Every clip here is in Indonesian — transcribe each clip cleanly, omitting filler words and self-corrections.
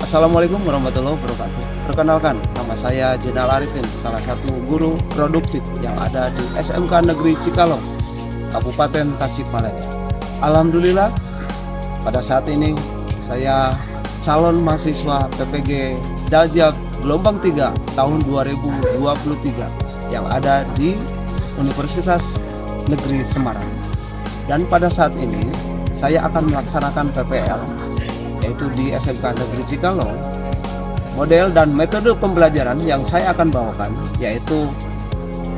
Assalamualaikum warahmatullahi wabarakatuh. Perkenalkan, nama saya Jenal Arifin, salah satu guru produktif yang ada di SMK Negeri Cikalong, Kabupaten Tasikmalaya. Alhamdulillah, pada saat ini saya calon mahasiswa PPG Daljak gelombang 3 tahun 2023 yang ada di Universitas Negeri Semarang. Dan pada saat ini saya akan melaksanakan PPL, yaitu di SMK Negeri Cikalong. Model dan metode pembelajaran yang saya akan bawakan yaitu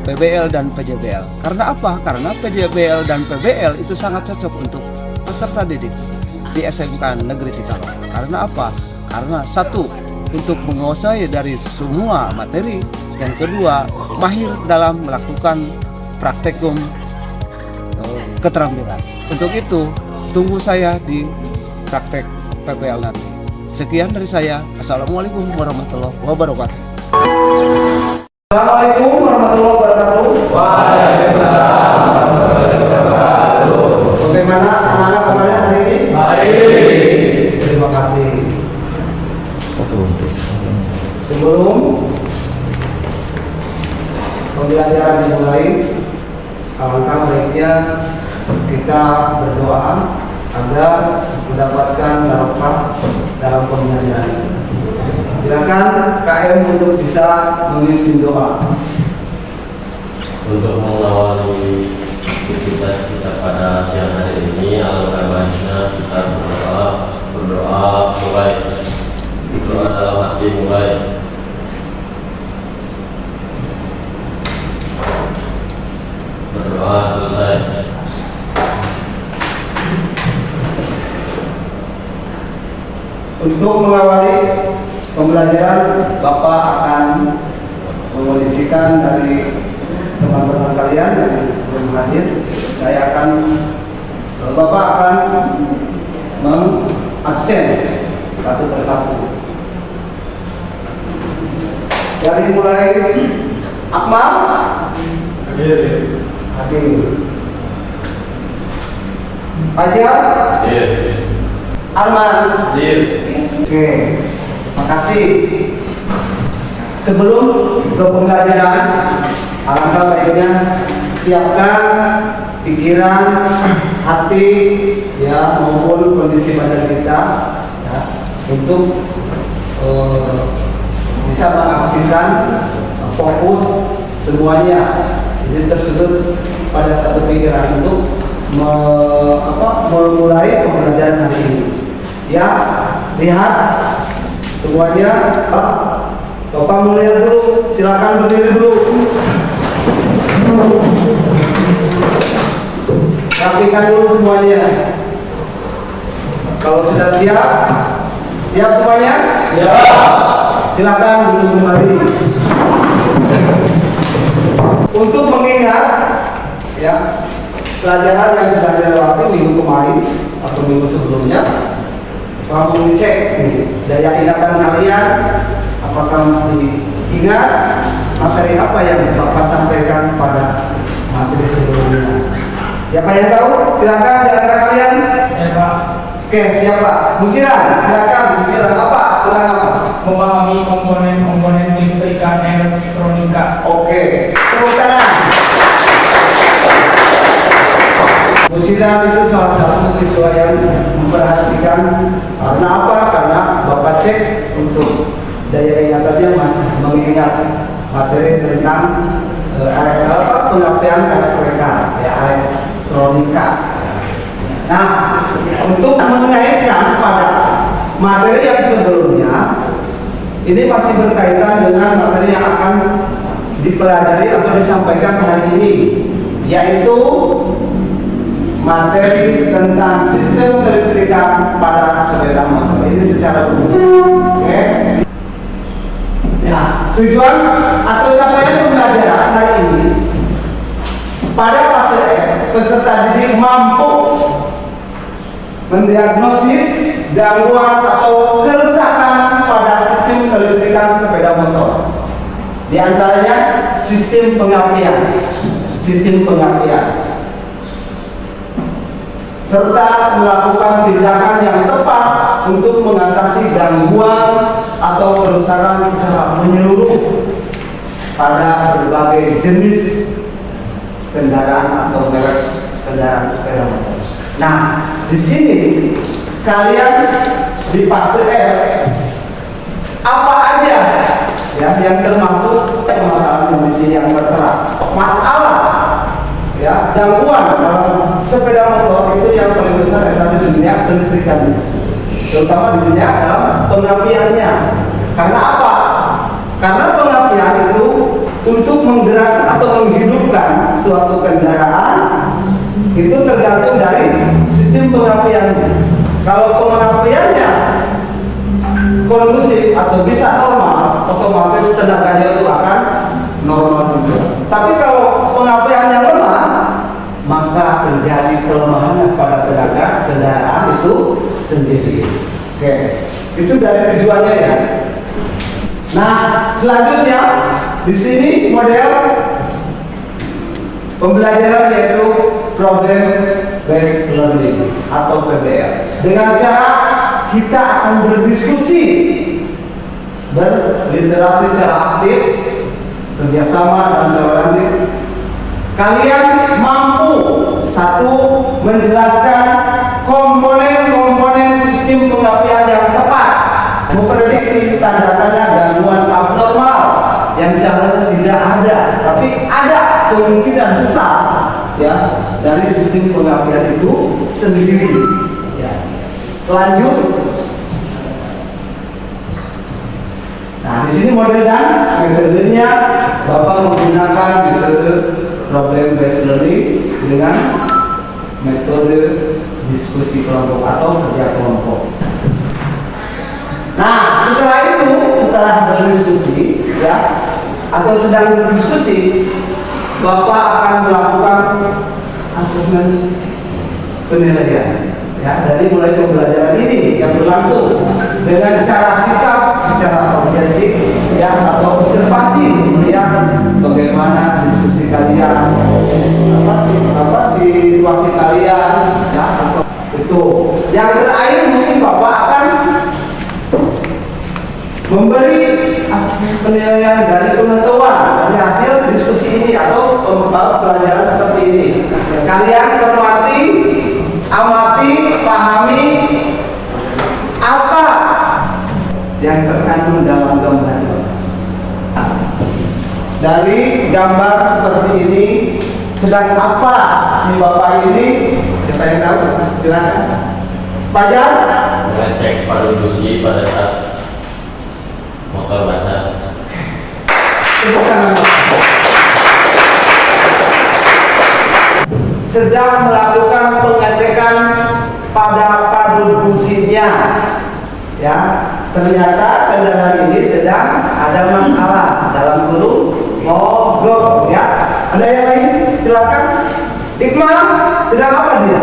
PBL dan PJBL. Karena apa? Karena PJBL dan PBL itu sangat cocok untuk peserta didik di SMK Negeri Cikalong. Karena apa? Karena satu, untuk menguasai dari semua materi. Yang kedua, mahir dalam melakukan praktikum keterampilan. Untuk itu, tunggu saya di praktek PPL nanti. Sekian dari saya. Assalamualaikum warahmatullahi wabarakatuh. Assalamualaikum warahmatullahi wabarakatuh. Waalaikumsalam warahmatullahi wabarakatuh. Bagaimana anak-anak kemarin hari ini? Baik. Terima kasih. Sebelum pembelajaran dimulai, alangkah baiknya kita berdoa agar mendapatkan barokah dalam pembelajaran. Silakan KM untuk bisa memimpin doa. Untuk mengawali aktivitas kita pada siang hari ini, alangkah baiknya kita berdoa mulai. Doa dalam hati mulai. Berdoa selesai. Untuk mengawali pembelajaran, Bapak akan mengondisikan dari teman-teman kalian yang belum hadir. Bapak akan mengabsen satu persatu. Dari mulai Akmal, hadir. Fajar, Arman, oke, makasih. Sebelum ke pembelajaran, alangkah baiknya siapkan pikiran, hati, ya maupun kondisi badan kita, ya, untuk bisa mengaktifkan fokus semuanya. Jadi tersudut pada satu pikiran untuk memulai pembelajaran hari ini. Ya, lihat semuanya. Bapak mulai dulu, silakan berdiri dulu. Rapikan dulu semuanya. Kalau sudah siap semuanya? Siap. Silakan duduk kembali. Untuk mengingat, ya, pelajaran yang sudah dilewati minggu kemarin atau minggu sebelumnya, kamu cek nih, daya ingatan kalian, apakah masih ingat materi apa yang Bapak sampaikan pada materi sebelumnya? Siapa yang tahu? Silakan di antara kalian. Pak. Oke, siapa? Musiran, silakan. Musiran apa? Tentang apa? Memahami komponen listrikan elektronika. Oke, tepuk tangan. Musiran itu salah satu siswa yang memperhatikan. Karena apa? Karena Bapak cek untuk daya ingatannya masih mengingat materi tentang pengabdian elektronika, ya, elektronika. Nah, untuk mengaitkan pada materi yang sebelumnya, ini masih berkaitan dengan materi yang akan dipelajari atau disampaikan hari ini, yaitu materi tentang sistem kelistrikan pada sepeda motor. Ini secara umum. Oke. Nah, tujuan atau capaian pembelajaran hari ini pada fase F, peserta didik mampu mendiagnosis gangguan atau kerusakan pada sistem kelistrikan sepeda motor. Di antaranya sistem pengapian. serta melakukan tindakan yang tepat untuk mengatasi gangguan atau kerusakan secara menyeluruh pada berbagai jenis kendaraan atau merek kendaraan sepeda motor. Nah, di sini kalian di fase R apa aja ya yang termasuk permasalahan di sini yang tertera. Masalah ya gangguan dalam sepeda motor itu yang paling besar adalah di dunia kelistrikan, terutama di dunia dalam pengapiannya. Karena apa? Karena pengapian itu untuk menggerakkan atau menghidupkan suatu kendaraan itu tergantung dari sistem pengapiannya. Kalau pengapiannya kondusif atau bisa normal, otomatis tenaganya itu akan normal juga. Tapi kalau pengapiannya lemah, maka terjadi kelemahan pada tenaga kendaraan itu sendiri. Oke, itu dari tujuannya ya. Nah, selanjutnya di sini model pembelajaran yaitu problem based learning atau PBL. Dengan cara kita akan berdiskusi, berliterasi secara aktif, kerjasama dan toleransi. Kalian mampu satu menjelaskan komponen-komponen sistem pengapian yang tepat, memprediksi tanda-tanda gangguan abnormal yang seharusnya tidak ada, tapi ada kemungkinan besar ya dari sistem pengapian itu sendiri. Ya. Selanjutnya, nah di sini model dan metodenya Bapak menggunakan metode problem based learning dengan metode diskusi kelompok atau kerja kelompok. Nah, setelah berdiskusi ya atau sedang berdiskusi, Bapak akan melakukan asesmen penilaian ya dari mulai pembelajaran ini yang berlangsung dengan cara sikap secara objektif ya atau observasi melihat bagaimana diskusi kalian, apa situasi kalian ya atau itu. Yang terakhir mungkin Bapak akan memberi penilaian dari pengetahuan dari hasil diskusi ini atau pelajaran seperti ini. Kalian cermati, amati, pahami apa yang terkandung dalam gambar. Dari gambar seperti ini, sedang apa si Bapak ini? Siapa yang tahu? Silakan. Fajar? Mengecek paludusi pada saat motor basah. Sedang melakukan pengecekan pada padu businya ya, ternyata kendaraan ini sedang ada masalah dalam kurung mogok ya. Ada yang lain? Silakan. Iqmal, sedang apa dia?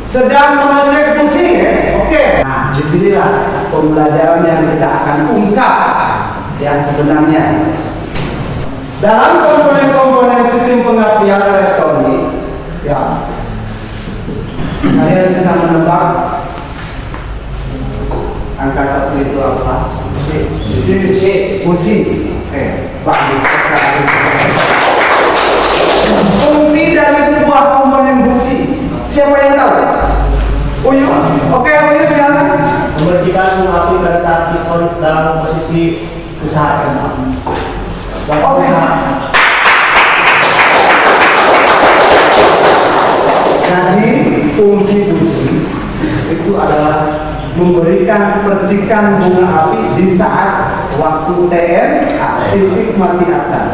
Sedang mengecek busi ya? Oke. Nah, disinilah pembelajaran yang kita akan ungkap yang sebenarnya. Dalam komponen-komponen sistem pengapian elektronik, ya, kalian bisa menebak angka satu itu apa? Busi. Bagus sekali. Fungsi dari sebuah komponen busi. Siapa yang tahu? Uyu. Oke, Uyu silakan. Membersihkan api pada saat piston dalam posisi usaha kerja. Oke. Jadi fungsi busi itu adalah memberikan percikan bunga api di saat waktu TM titik mati atas.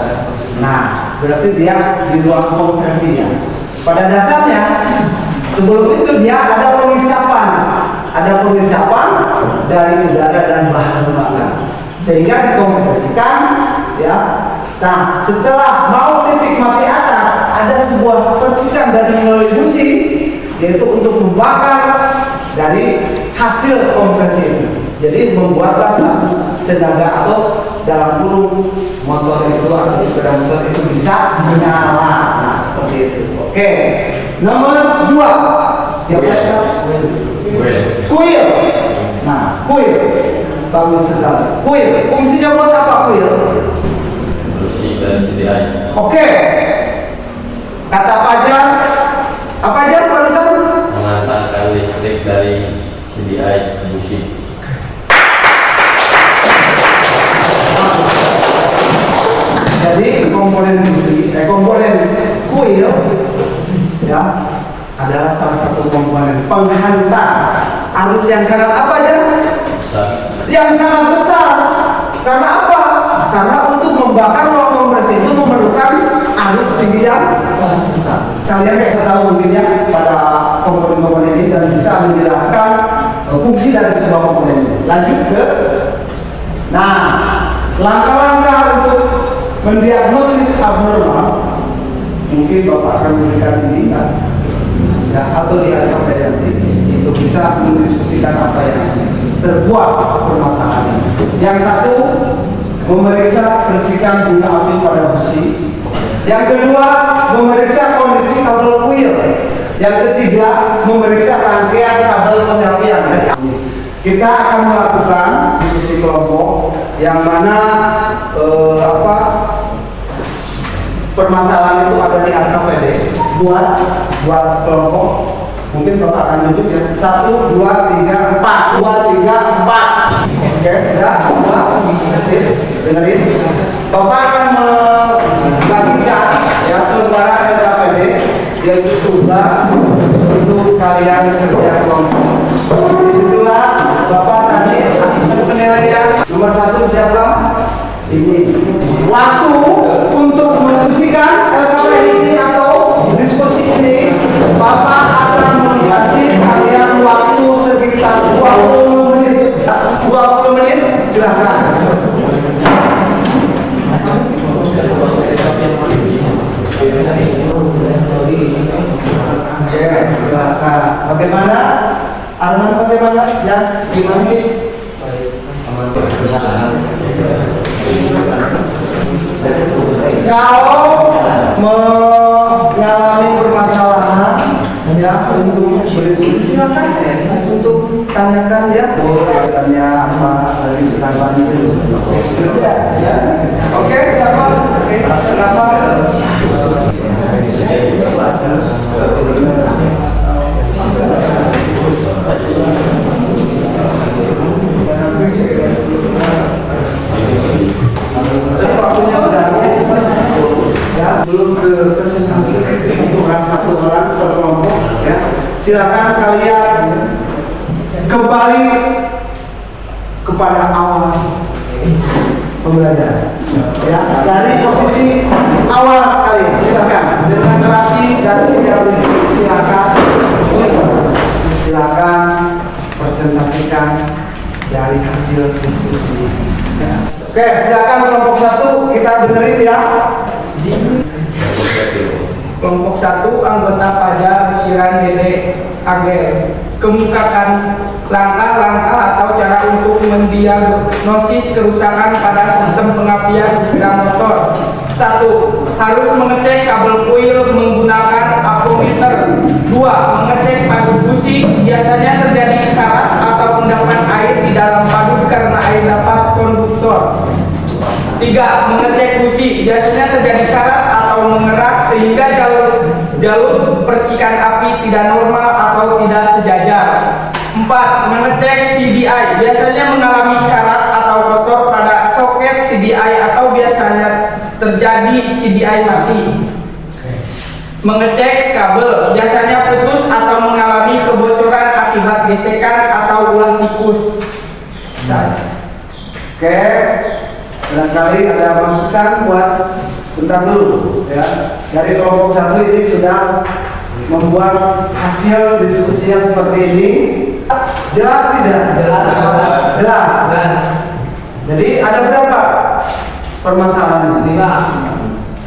Nah, berarti dia di ruang kompresinya. Pada dasarnya sebelum itu dia ada pengisapan dari udara dan bahan bakar sehingga dikompresikan ya. Nah, setelah mau titik mati atas ada sebuah percikan dari melalui busi yaitu untuk membakar dari hasil kompresi itu. Jadi membuatlah satu tenaga atau dalam kurung motor itu atau sepeda motor itu bisa menyala. Nah, seperti itu. Oke. Nomor 2. Siapa yang kuil? Nah, kuil. Bagus sekali. Kuil. Fungsinya buat apa kuil? Produksi dan CDI. Oke. Kata Fajar. Apa aja barusan? Mengantarkan listrik dari CDI busi. Jadi komponen busi, komponen kuil ya adalah salah satu komponen penghantar arus yang sangat apa aja? Yang sangat besar. Karena apa? Karena untuk membakar ruang kompresi itu memerlukan arus tinggi yang sangat besar. Kalian bisa tahu mungkin ya pada komponen-komponen ini dan bisa menjelaskan fungsi dari sebuah komponen ini. Lanjut ke, nah, langkah-langkah untuk mendiagnosis abnormal, mungkin Bapak akan memberikan ini kan, ya, atau di atas nanti untuk bisa mendiskusikan apa yang terbuat permasalahan. Yang satu, memeriksa persikan bunga api pada busi. Yang kedua, memeriksa kondisi kabel kuil. Yang ketiga, memeriksa rangkaian kabel pengapian. Jadi, kita akan melakukan diskusi kelompok yang mana permasalahan itu ada di RKPD buat kelompok. Mungkin Bapak akan tunjuk ya 1, 2, 3, 4 2, 3, 4. Oke, udah semua dengerin. Bapak akan membagikan ya sementara RKPD yaitu tugas untuk kalian kerja kelompok. Disitulah Bapak tadi asisten penilaian nomor 1 siapa? Ini waktu untuk mendiskusikan RKPD ini atau diskusi ini, Bapak akan mengasih kalian waktu sekitar 20 menit. 20 menit, silakan. Oke, silakan. Bagaimana? Arman bagaimana? Ya, gimana? Kalau mengalami permasalahan ya untuk berdiskusi silakan untuk tanyakan ya tanya apa dari sekarang ini ya. Oke, siapa? Kenapa? Waktunya sudah ya, belum ke presentasi satu orang per kelompok ya. Silakan kalian kembali kepada awal pembelajaran ya, dari posisi awal kalian. Silakan dengan rapi dan tidak silakan presentasikan dari hasil diskusi ya. Oke, silakan kelompok 1 kita dengerin ya. Kelompok 1 anggota Fajar Siran Dede Agel kemukakan langkah-langkah atau cara untuk mendiagnosis kerusakan pada sistem pengapian sepeda motor. 1. Harus mengecek kabel kuil menggunakan ampermeter. 2. Mengecek padu busi, biasanya terjadi karat atau endapan air di dalam padu karena air dapat konduktor. 3. Mengecek busi, biasanya terjadi karat atau mengerak sehingga jalur percikan api tidak normal atau tidak sejajar. 4. Mengecek CDI, biasanya mengalami karat atau kotor pada soket CDI atau biasanya terjadi CDI mati. Mengecek kabel, biasanya putus atau mengalami kebocoran akibat gesekan atau ulah tikus. Oke, barangkali ada masukan buat bentar dulu ya. Dari kelompok 1 ini sudah membuat hasil diskusinya seperti ini. Jelas tidak? Jelas. Jadi ada berapa permasalahan ini?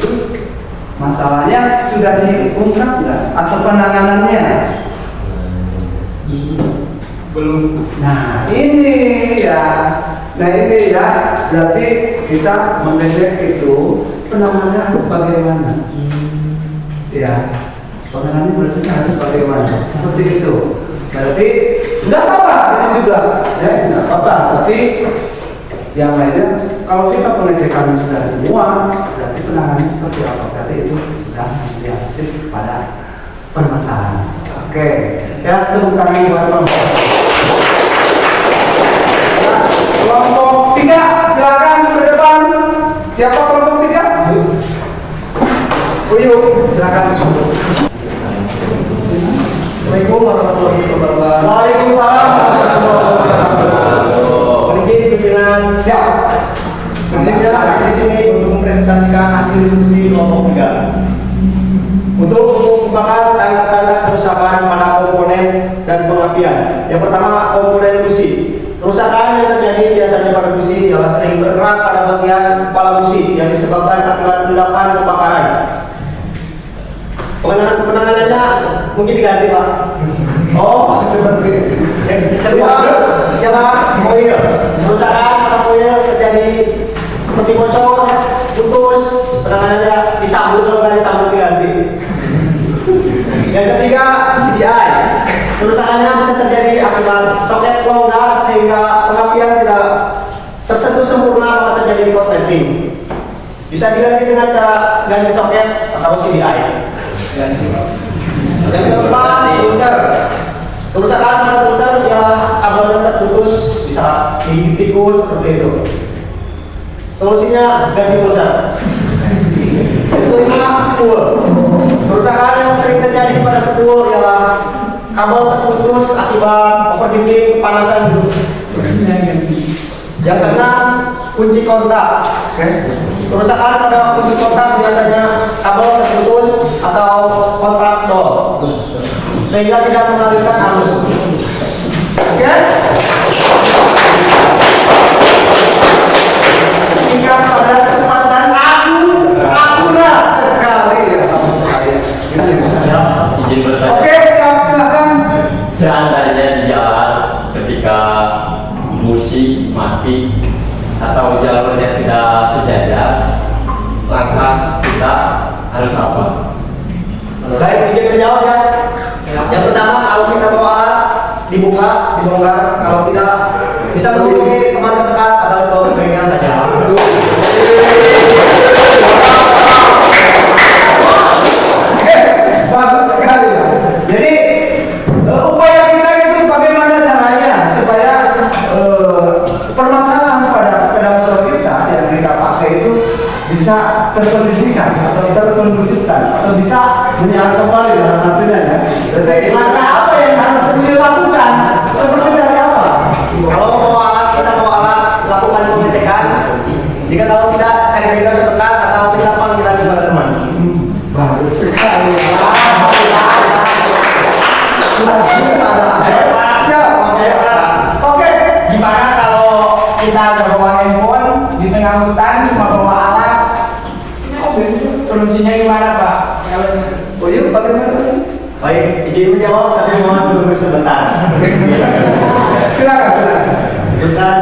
Terus masalahnya sudah diungkap nggak? Atau penanganannya? Belum. Nah ini ya. Berarti kita mengecek itu penanganannya harus bagaimana? Ya. pengenannya bersihnya harus bagaimana? Seperti itu. Berarti nggak apa-apa ini juga, ya nggak apa-apa. Tapi yang lainnya, kalau kita pengecekan sudah dimuat, berarti penanganan seperti apa? Berarti itu sudah dianalisis pada permasalahan. Oke, ya tepuk tangan buat kelompok. Kelompok 3, silakan ke depan. Siapa kelompok 3? Uyuk, silakan. Assalamualaikum warahmatullahi wabarakatuh. Waalaikumsalam warahmatullahi wabarakatuh. Izin pimpinan Siap. Pimpinan hadir di sini untuk mempresentasikan hasil diskusi kelompok 3. Untuk mengungkapkan tanda-tanda kerusakan pada komponen dan pengapian. Yang pertama, komponen busi. Kerusakan yang terjadi biasanya pada busi ialah sering bergerak pada bagian kepala busi yang disebabkan akibat endapan kebakaran. Penanganannya mungkin diganti, Pak. Oh, seperti itu. Yang kedua ialah koil. Kerusakan pada koil terjadi seperti bocor, putus, penanganannya disambut, kalau nggak disambut diganti. Yang ketiga, CDI. Kerusakannya bisa terjadi akibat soket longgar sehingga pengapian tidak tersentuh sempurna maka terjadi korsleting. Bisa diganti dengan cara ganti soket atau CDI. Yang keempat, pulser. Kerusakan pada pulser ialah kabelnya terputus, bisa digigit tikus seperti itu. Solusinya ganti pulser. Yang kelima, spool. Kerusakan yang sering terjadi pada spool ialah kabel terputus akibat overheating kepanasan. Yang keenam, kunci kontak. Kerusakan pada kunci kontak biasanya kabel terputus atau kontak door sehingga tidak mengalirkan arus. Oke? Hingga pada kesempatan akurat sekali ya kamu sekalian. Ya, izin bertanya. Oke, silakan. Seandainya di jalan ketika busi mati atau jalurnya tidak sejajar, langkah kita harus apa? Baik, izin menjawab ya. Yang pertama, kalau kita bawa alat dibuka, dibongkar. Kalau tidak, bisa menghubungi teman terdekat atau dibawa ke bengkel saja. Bagus sekali ya. Jadi upaya kita itu bagaimana caranya supaya permasalahan pada sepeda motor kita yang kita pakai itu bisa terkondisikan atau terkondusifkan atau bisa menyala kembali dalam artinya ya. Jadi langkah apa yang harus dilakukan? Seperti dari apa? Kalau mau alat, bisa bawa alat, lakukan pengecekan. Jika kalau tidak, cari bengkel terdekat atau minta panggilan kepada teman. Bagus sekali. Siap. Oke. Gimana kalau kita nggak bawa handphone di tengah hutan cuma bawa alat? Solusinya gimana, Pak? Oh iya, bagaimana? Baik, izin menjawab, tapi mohon tunggu sebentar. Silakan. Bukan,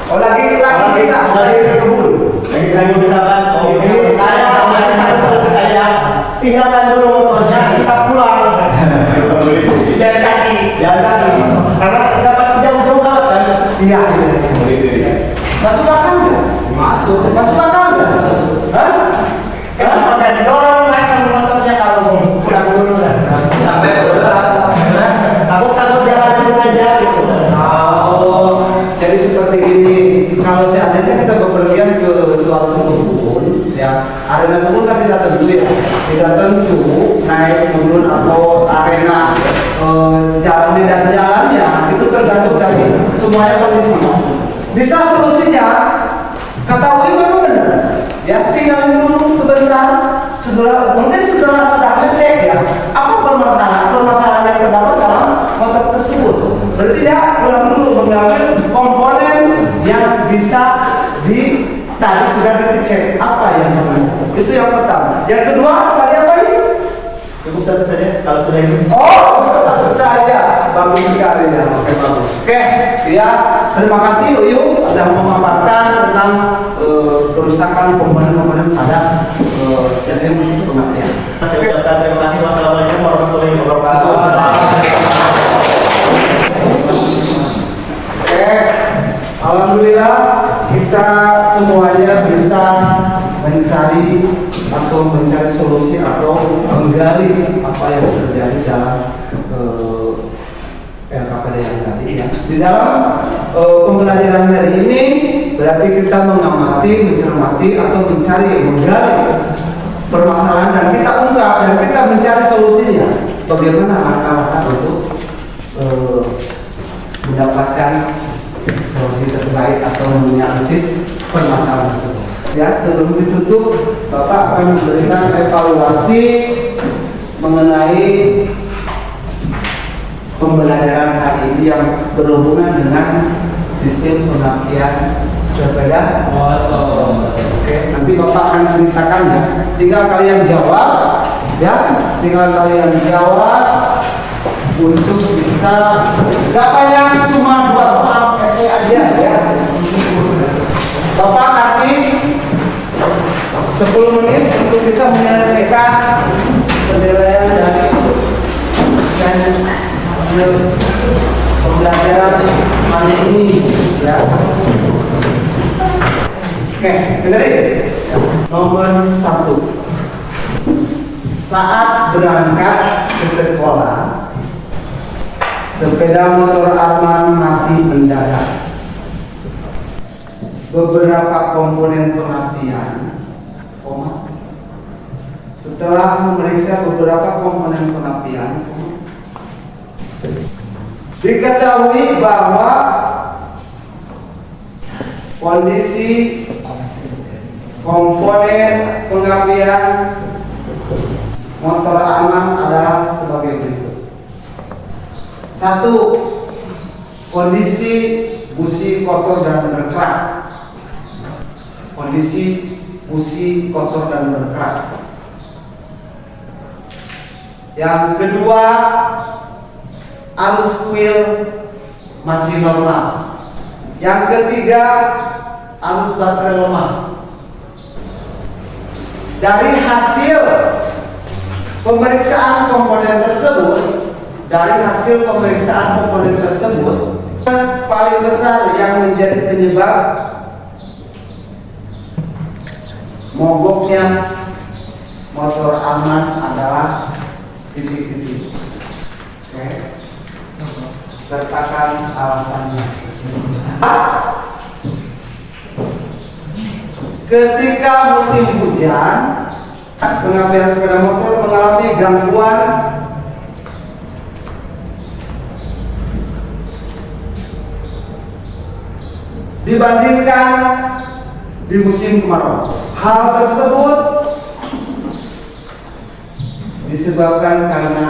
Oh lagi kita ke kebun. lagi misalkan, oh ini saya masih satu solusi saja. Tinggalkan dulu motornya, kita pulang. Jalan kaki. Jalan kaki, karena kita pasti jauh-jauh banget kan. Iya. Masuk akal nggak? Masuk akal nggak? Hah? Kenapa nggak didorong mas kalau motornya kalau pulang dulu kan? Sampai berapa? Takut jalan dulu aja gitu. Oh, jadi seperti ini. Kalau seandainya kita bepergian ke suatu kebun, ya arena kebun kan tidak tentu ya, tidak tentu naik gunung atau arena jalan dan jalannya itu tergantung dari semuanya kondisi. Bisa solusinya, kata Uy memang benar, ya tinggal dulu sebentar, mungkin setelah sudah ngecek ya apa permasalahan yang terdapat dalam motor tersebut. Berarti dia pulang dulu mengambil komponen yang bisa tadi sudah dicek apa yang sebenarnya. Itu yang pertama. Yang kedua tadi apa ini? Cukup satu saja kalau sudah ini. Oh, satu saja. Bagus sekali ya. Oke, bagus. Oke, ya terima kasih Uyu sudah memaparkan tentang kerusakan komponen-komponen pada sistem pengapian. Saya ucapkan terima kasih kita semuanya bisa mencari solusi atau menggali apa yang terjadi dalam LKPD yang tadi ya. Di dalam pembelajaran hari ini berarti kita mengamati, mencermati atau menggali permasalahan dan kita ungkap dan kita mencari solusinya. Bagaimana langkah-langkah untuk mendapatkan solusi terbaik atau menganalisis permasalahan tersebut. Ya, sebelum ditutup, Bapak akan memberikan evaluasi mengenai pembelajaran hari ini yang berhubungan dengan sistem pengapian sepeda. Oke, nanti Bapak akan ceritakan ya. Tinggal kalian jawab, ya. Tinggal kalian jawab untuk bisa. Gak banyak, cuma 2 soal essay aja ya. Bapak kasih 10 menit untuk bisa menyelesaikan penilaian dari hasil pembelajaran hari ini ya. Oke, dengerin. Nomor 1. Saat berangkat ke sekolah, sepeda motor Arman mati mendadak. Beberapa komponen pengapian, setelah memeriksa beberapa komponen pengapian, diketahui bahwa kondisi komponen pengapian motor Arman adalah sebagai berikut. 1. Kondisi busi kotor dan berkerak. Kondisi busi kotor dan berkerak. Yang kedua, arus kuil masih normal. Yang ketiga, arus baterai lemah. Dari hasil pemeriksaan komponen tersebut, paling besar yang menjadi penyebab mogoknya motor Arman adalah titik-titik. Oke. Sertakan alasannya. Ketika musim hujan, pengapian sepeda motor mengalami gangguan dibandingkan di musim kemarau. Hal tersebut disebabkan karena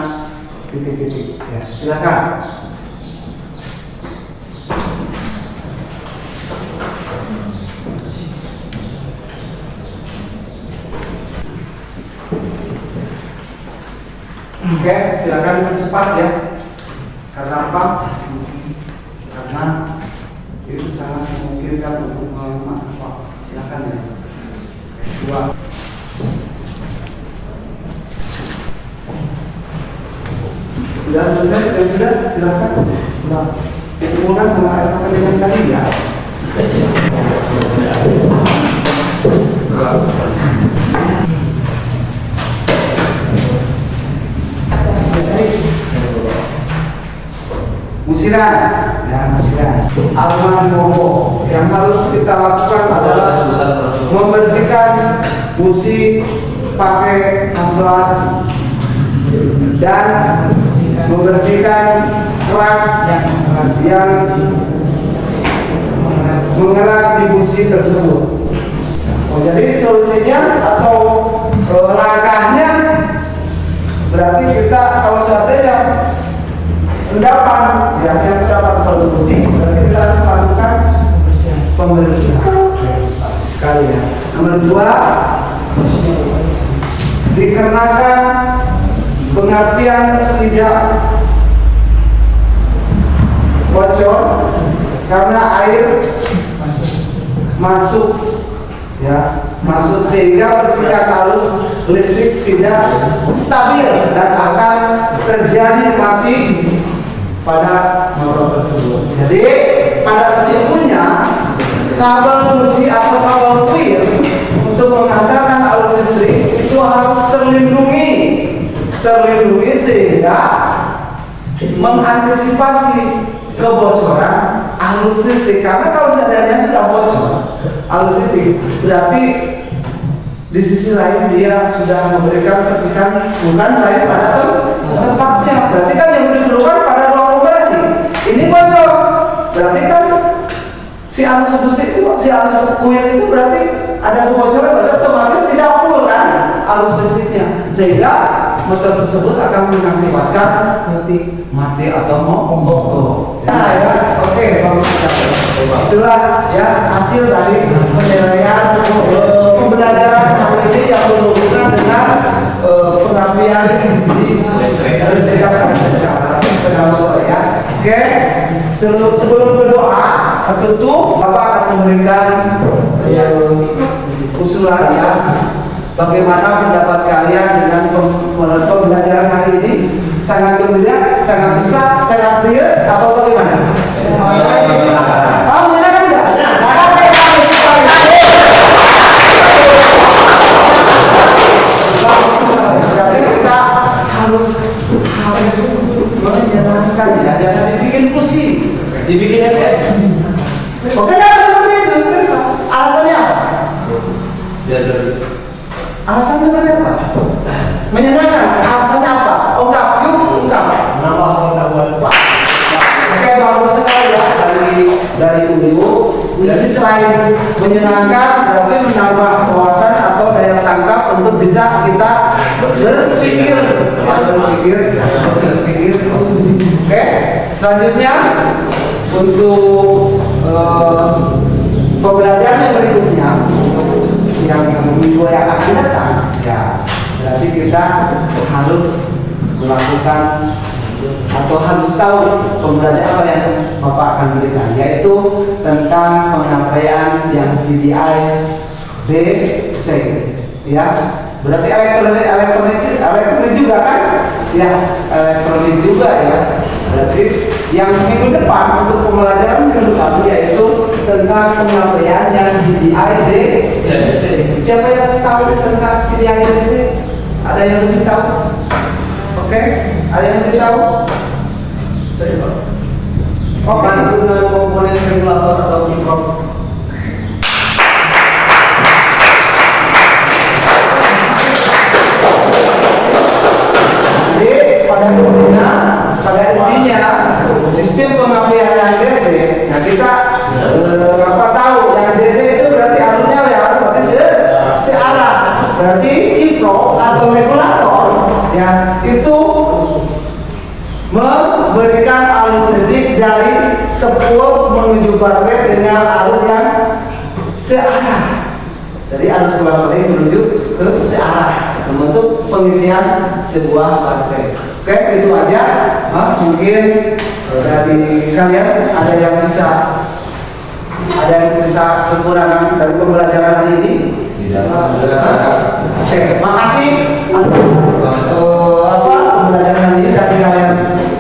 titik-titik. Ya, silakan. Oke, silakan percepat ya. Karena apa? Karena itu sangat memungkinkan untuk memakai. Silakan ya. 2. Sudah selesai? Sudah? Silakan. Sudah. Hubungan sama LKPD yang tadi ya. Musiran, ya musiran. Arman mogok. Yang harus kita lakukan adalah membersihkan busi pakai amplas dan membersihkan kerak yang mengerak di busi tersebut. Jadi solusinya atau langkahnya berarti kita kalau ada yang endapan, yang terdapat pada busi, berarti kita harus melakukan pembersihan sekali ya. Nomor 2, dikarenakan pengapian tidak bocor karena air masuk ya, masuk sehingga percikan arus listrik tidak stabil dan akan terjadi mati pada motor tersebut. Jadi pada sesungguhnya kabel besi atau kabel wire untuk mengantarkan arus listrik itu harus terlindungi sehingga mengantisipasi kebocoran arus listrik. Karena kalau seandainya sudah bocor arus listrik, berarti di sisi lain dia sudah memberikan percikan bukan lain pada tempatnya. Berarti kan yang diperlukan pada ruang operasi ini bocor, berarti kan si arus besi itu, si arus kuil itu berarti ada kebocoran, berarti otomatis tidak full kan arus listriknya, sehingga motor tersebut akan mengakibatkan mati atau mogok. Nah ya, oke, bagus sekali. Itulah ya hasil dari penilaian pembelajaran hari ini yang berhubungan dengan pengabdian di motor ya. Oke, sebelum berdoa tutup, Bapak akan memberikan usulan ya. Bagaimana pendapat kalian dengan pembelajaran hari ini? Sangat gembira, sangat susah, sangat real, apa bagaimana? Oh, menyenangkan enggak? Berarti kita harus menyenangkan ya, jangan dibikin pusing, dibikin happy. Oke, seperti itu. Alasannya apa? Alasannya seperti apa? Menyenangkan. Alasannya apa? Enggak, yuk, enggak. Nambah pengetahuan. Oke, bagus sekali ya dari UU. Jadi selain menyenangkan, tapi menambah wawasan atau daya tangkap untuk bisa kita berpikir. Oke, selanjutnya untuk pembelajaran yang berikutnya yang minggu yang akan datang ya, berarti kita harus melakukan atau harus tahu pembelajaran apa yang Bapak akan berikan, yaitu tentang penyampaian yang CDI DC ya. Berarti elektronik juga kan ya, elektronik juga ya. Berarti yang minggu depan untuk pembelajaran minggu depan yaitu tentang penyampaian yang CDI DC. Siapa yang tahu tentang CDI DC? Ada yang lebih tahu? Oke, ada yang lebih tahu? Saya Pak. Oke. Dengan komponen regulator atau kiprok. Jadi pada intinya sistem pengambilan yang DC, nah kita tahu yang DC itu berarti harusnya ya berarti searah, berarti kiprok atau regulator ya itu memberikan arus listrik dari sepul menuju baterai dengan arus yang searah. Jadi arus regulator ini menuju ke searah untuk pengisian sebuah baterai. Oke, itu aja. Mungkin dari kalian ada yang bisa kekurangan dari pembelajaran hari ini? Tidak. Oke, makasih atas pembelajaran hari ini. Dari kalian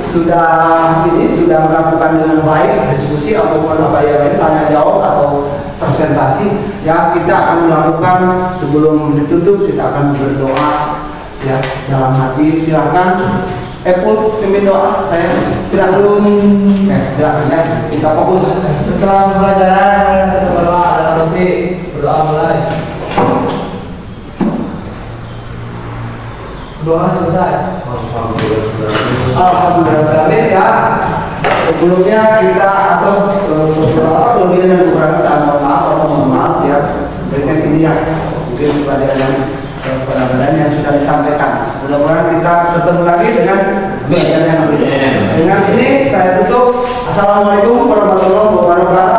sudah melakukan dengan baik diskusi ataupun apa yang lain, tanya jawab atau presentasi ya. Kita akan melakukan sebelum ditutup, kita akan berdoa ya dalam hati. Silakan Epul pimpin doa. Saya silakan. Silakan ya, kita fokus. Setelah pembelajaran kita berdoa dalam hati, berdoa mulai. Doa selesai. Alhamdulillah ya. Sebelumnya kita atau beberapa kelebihan dan kekurangan saya mohon maaf atau mohon maaf ya. Berikan ini ya mungkin kepada yang penambahan yang sudah disampaikan. Mudah-mudahan kita ketemu lagi dengan pembelajaran yang berbeda. Dengan ini saya tutup. Assalamualaikum warahmatullahi wabarakatuh.